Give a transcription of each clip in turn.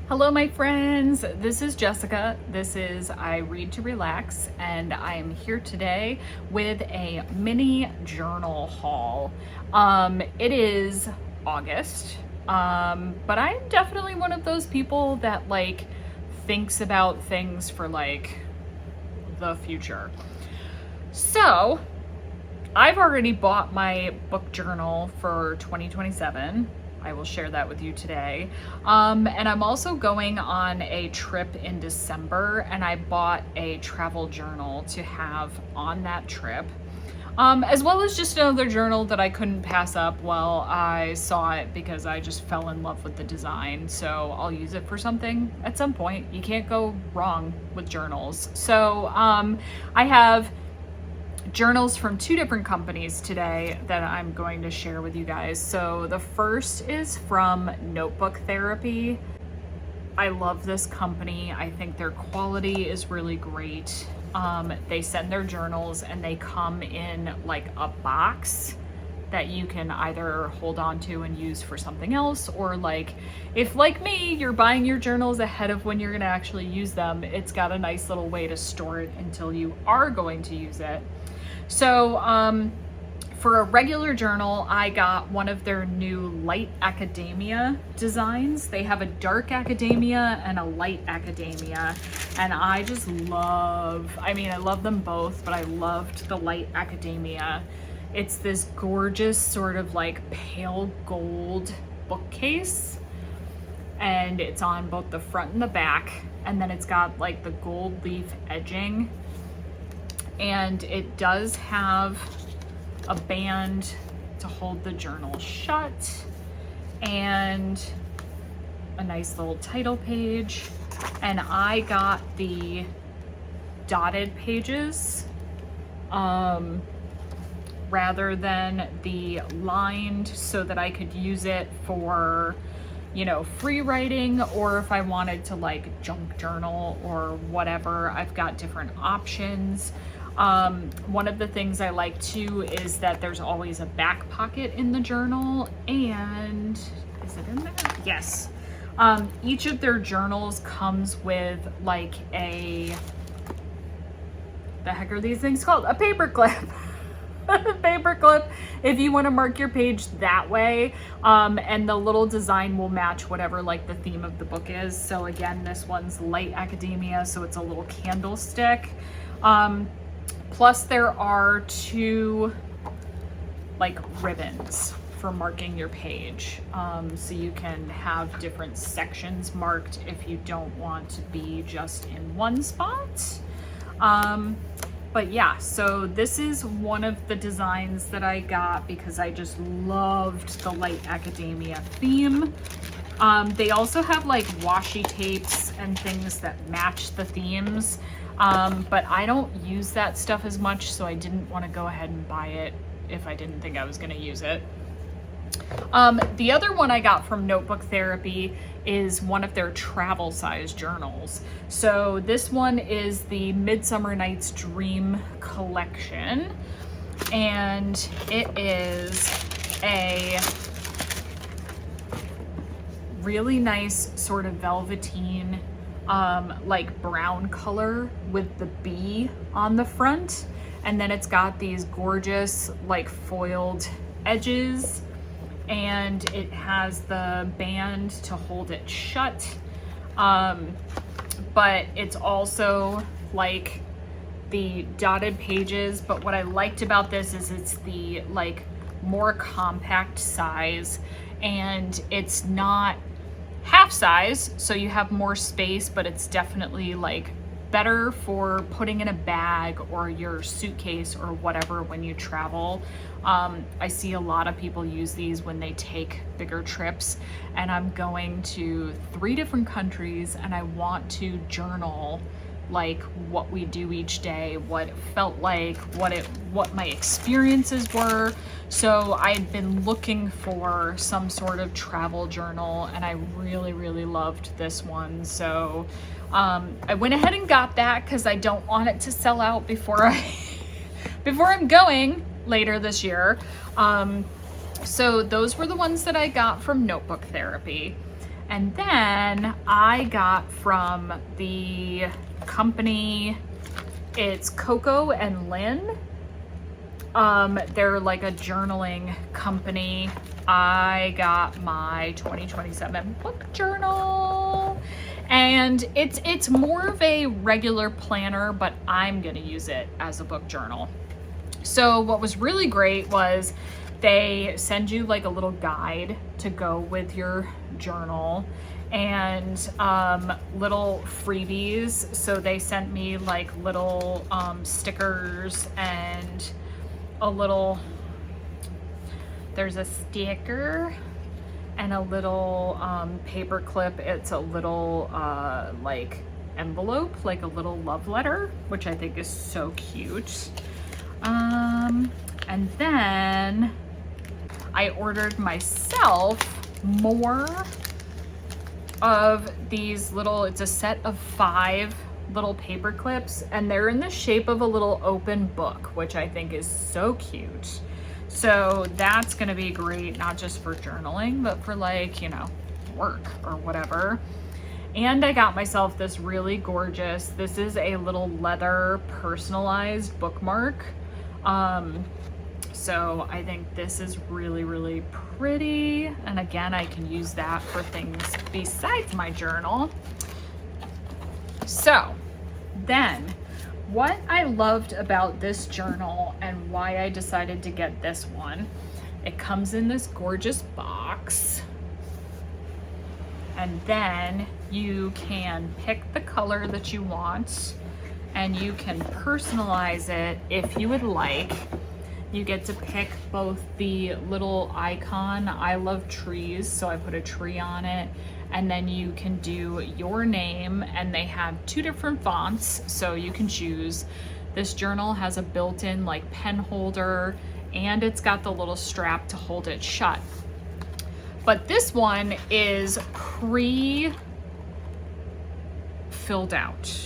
Hello, my friends. This is Jessica. This is I Read to Relax, and I am here today with a mini journal haul. It is August, but I'm definitely one of those people that thinks about things for the future. So I've already bought my book journal for 2027. I will share that with you today. And I'm also going on a trip in December, and I bought a travel journal to have on that trip. As well as just another journal that I couldn't pass up while I saw it because I just fell in love with the design. So I'll use it for something at some point. You can't go wrong with journals. So I have journals from two different companies today that I'm going to share with you guys. So the first is from Notebook Therapy. I love this company. I think their quality is really great. They send their journals and they come in like a box that you can either hold on to and use for something else, or if like me, you're buying your journals ahead of when you're gonna actually use them, it's got a nice little way to store it until you are going to use it. So for a regular journal, I got one of their new light academia designs. They have a dark academia and a light academia, and I just love, I love them both, but I loved the light academia. It's this gorgeous sort of pale gold bookcase, and it's on both the front and the back, and then it's got the gold leaf edging. And it does have a band to hold the journal shut and a nice little title page. And I got the dotted pages rather than the lined, so that I could use it for free writing, or if I wanted to junk journal or whatever. I've got different options. One of the things I like too is that there's always a back pocket in the journal, and is it in there? Yes. Each of their journals comes with the heck are these things called? A paper clip. Paper clip if you want to mark your page that way, and the little design will match whatever the theme of the book is. So again, this one's light academia, so it's a little candlestick. Plus there are two ribbons for marking your page, so you can have different sections marked if you don't want to be just in one spot. But yeah, so this is one of the designs that I got because I just loved the light academia theme. They also have washi tapes and things that match the themes, but I don't use that stuff as much, so I didn't want to go ahead and buy it if I didn't think I was going to use it. The other one I got from Notebook Therapy is one of their travel size journals. So this one is the Midsummer Night's Dream collection, and it is a really nice sort of velveteen brown color with the bee on the front, and then it's got these gorgeous foiled edges, and it has the band to hold it shut, but it's also the dotted pages. But what I liked about this is it's the more compact size, and it's not half size, so you have more space, but it's definitely better for putting in a bag or your suitcase or whatever when you travel. I see a lot of people use these when they take bigger trips, and I'm going to 3 different countries, and I want to journal what we do each day, what it felt like, what my experiences were. So I had been looking for some sort of travel journal, and I really loved this one. So I went ahead and got that because I don't want it to sell out before I'm going later this year. So those were the ones that I got from Notebook Therapy. And then I got from the company, it's Koko and Lynn. They're like a journaling company. I got my 2027 book journal, and it's more of a regular planner, but I'm gonna use it as a book journal. So what was really great was they send you like a little guide to go with your journal, and little freebies. So they sent me like little stickers and a little, there's a sticker and a little paper clip. It's a little like envelope, like a little love letter, which I think is so cute. And then I ordered myself more of these little, it's a set of 5 little paper clips, and they're in the shape of a little open book, which I think is so cute. So that's gonna be great, not just for journaling, but for like, you know, work or whatever. And I got myself this really gorgeous, this is a little leather personalized bookmark. So I think this is really, really pretty. And again, I can use that for things besides my journal. So then what I loved about this journal and why I decided to get this one, it comes in this gorgeous box. And then you can pick the color that you want, and you can personalize it if you would like. You get to pick both the little icon, I love trees, so I put a tree on it, and then you can do your name, and they have 2 different fonts, so you can choose. This journal has a built-in like pen holder, and it's got the little strap to hold it shut. But this one is pre-filled out.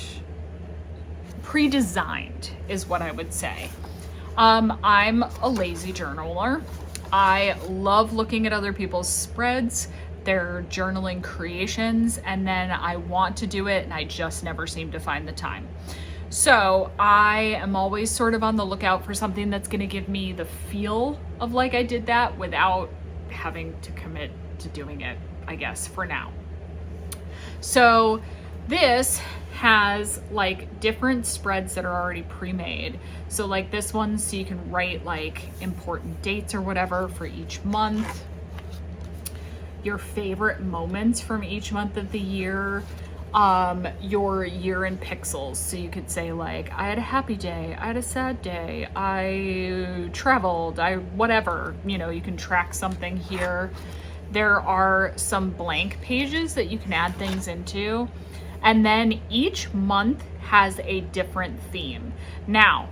Pre-designed is what I would say. I'm a lazy journaler. I love looking at other people's spreads, their journaling creations, and then I want to do it and I just never seem to find the time. So I am always sort of on the lookout for something that's gonna give me the feel of like I did that without having to commit to doing it, I guess, for now. So this has like different spreads that are already pre-made. So like this one, so you can write like important dates or whatever for each month, your favorite moments from each month of the year, your year in pixels. So you could say like, I had a happy day, I had a sad day, I traveled, I whatever, you know, you can track something here. There are some blank pages that you can add things into. And then each month has a different theme. Now,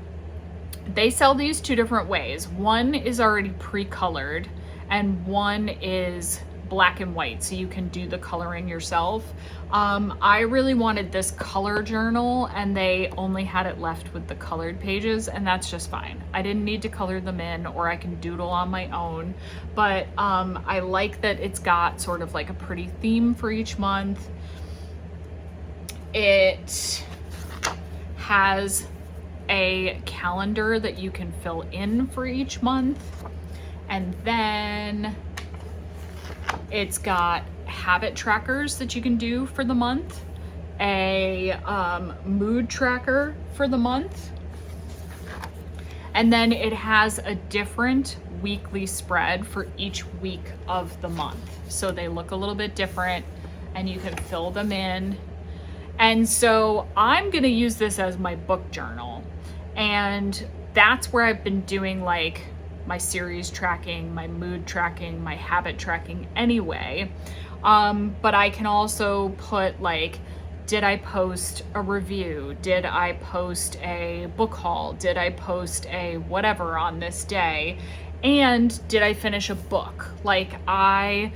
they sell these 2 different ways. One is already pre-colored and one is black and white, so you can do the coloring yourself. I really wanted this color journal, and they only had it left with the colored pages, and that's just fine. I didn't need to color them in, or I can doodle on my own, but I like that it's got sort of like a pretty theme for each month. It has a calendar that you can fill in for each month, and then it's got habit trackers that you can do for the month, a mood tracker for the month, and then it has a different weekly spread for each week of the month. So they look a little bit different, and you can fill them in. And so I'm gonna use this as my book journal, and that's where I've been doing like my series tracking, my mood tracking, my habit tracking anyway. But I can also put like, did I post a review? Did I post a book haul? Did I post a whatever on this day? And did I finish a book? Like, I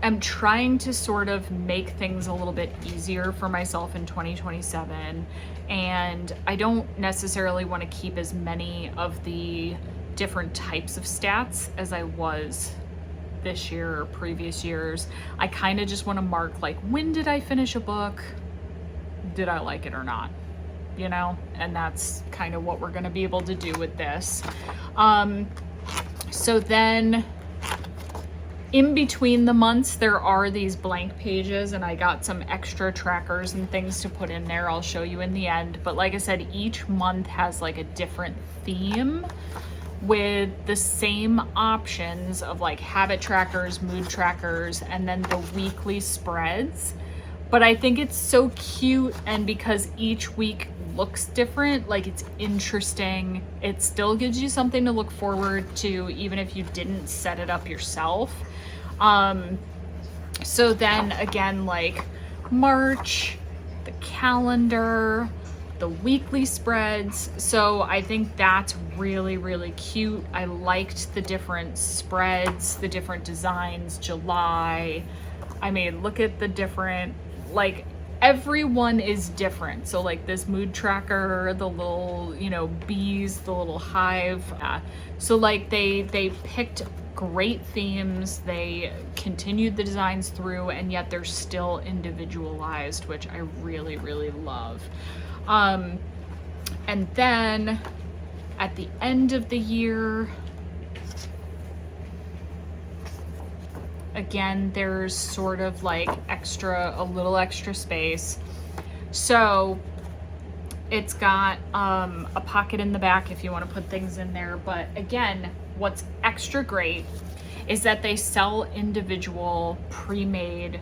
am trying to sort of make things a little bit easier for myself in 2027. And I don't necessarily want to keep as many of the different types of stats as I was this year or previous years. I kind of just want to mark like, when did I finish a book? Did I like it or not? You know, and that's kind of what we're going to be able to do with this. So then in between the months, there are these blank pages, and I got some extra trackers and things to put in there. I'll show you in the end. But like I said, each month has like a different theme with the same options of like habit trackers, mood trackers, and then the weekly spreads. But I think it's so cute, and because each week looks different, like it's interesting, it still gives you something to look forward to even if you didn't set it up yourself. So then again, like March, the calendar, the weekly spreads. So I think that's really, really cute. I liked the different spreads, the different designs. July, I mean, look at the different, like everyone is different. So like this mood tracker, the little, you know, bees, the little hive. So like they picked great themes, they continued the designs through, and yet they're still individualized, which I really, really love. And then at the end of the year, again, there's sort of like a little extra space. So it's got a pocket in the back if you want to put things in there. But again, what's extra great is that they sell individual pre-made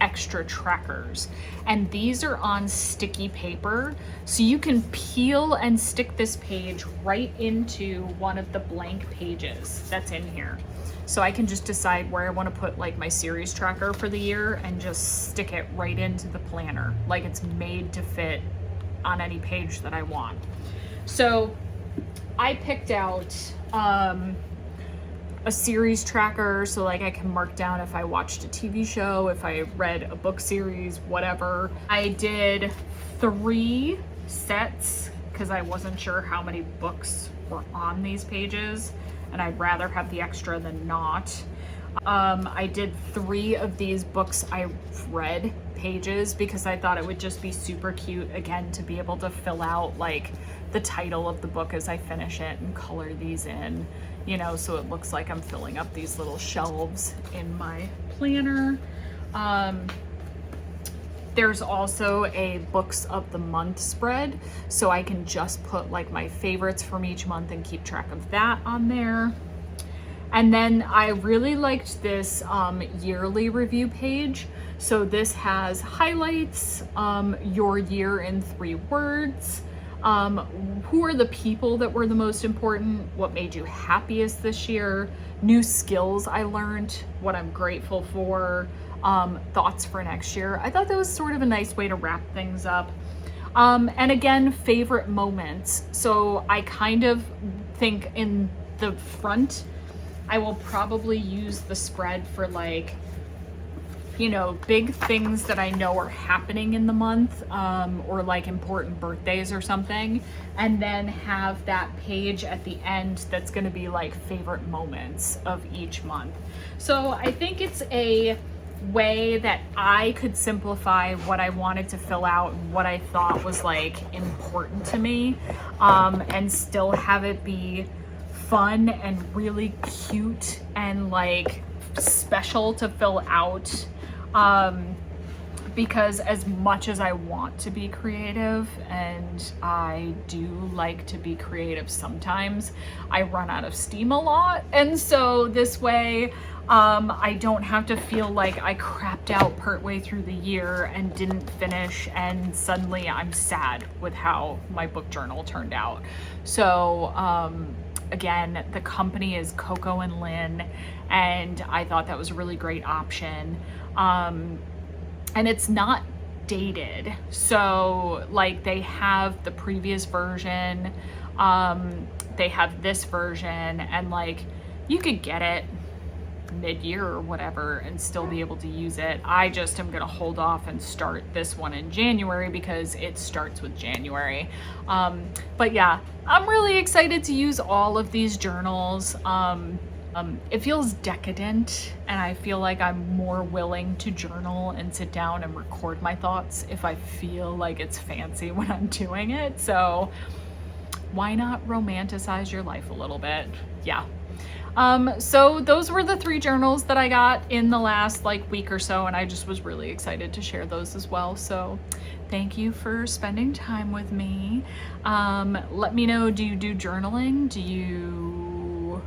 extra trackers, and these are on sticky paper, so you can peel and stick this page right into one of the blank pages that's in here. So I can just decide where I want to put like my series tracker for the year and just stick it right into the planner, like it's made to fit on any page that I want. So I picked out a series tracker, so like I can mark down if I watched a TV show, if I read a book series, whatever. I did 3 sets because I wasn't sure how many books were on these pages, and I'd rather have the extra than not. I did 3 of these books I've read pages because I thought it would just be super cute, again, to be able to fill out like the title of the book as I finish it and color these in, you know, so it looks like I'm filling up these little shelves in my planner. There's also a books of the month spread, so I can just put like my favorites from each month and keep track of that on there. And then I really liked this yearly review page. So this has highlights, your year in 3 words, who are the people that were the most important, what made you happiest this year, new skills I learned, what I'm grateful for, thoughts for next year. I thought that was sort of a nice way to wrap things up. And again, favorite moments. So I kind of think in the front, I will probably use the spread for like, you know, big things that I know are happening in the month, or like important birthdays or something, and then have that page at the end that's going to be like favorite moments of each month. So I think it's a way that I could simplify what I wanted to fill out and what I thought was like important to me, and still have it be fun and really cute and like special to fill out. Because as much as I want to be creative, and I do like to be creative sometimes, I run out of steam a lot. And so this way, I don't have to feel like I crapped out partway through the year and didn't finish, and suddenly I'm sad with how my book journal turned out. So, again, the company is Koko and Lynn, and I thought that was a really great option. And it's not dated. So like they have the previous version, they have this version, and like you could get it mid-year or whatever and still be able to use it. I just am gonna hold off and start this one in January because it starts with January. But yeah, I'm really excited to use all of these journals. It feels decadent, and I feel like I'm more willing to journal and sit down and record my thoughts if I feel like it's fancy when I'm doing it. So why not romanticize your life a little bit? Yeah. So those were the 3 journals that I got in the last like week or so, and I just was really excited to share those as well. So thank you for spending time with me. Let me know, do you do journaling? Do you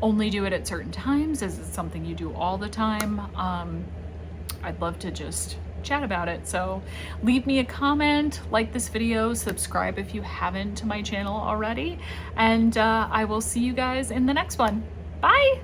only do it at certain times? Is it something you do all the time? I'd love to just chat about it. So leave me a comment, like this video, subscribe if you haven't to my channel already, and I will see you guys in the next one. Bye!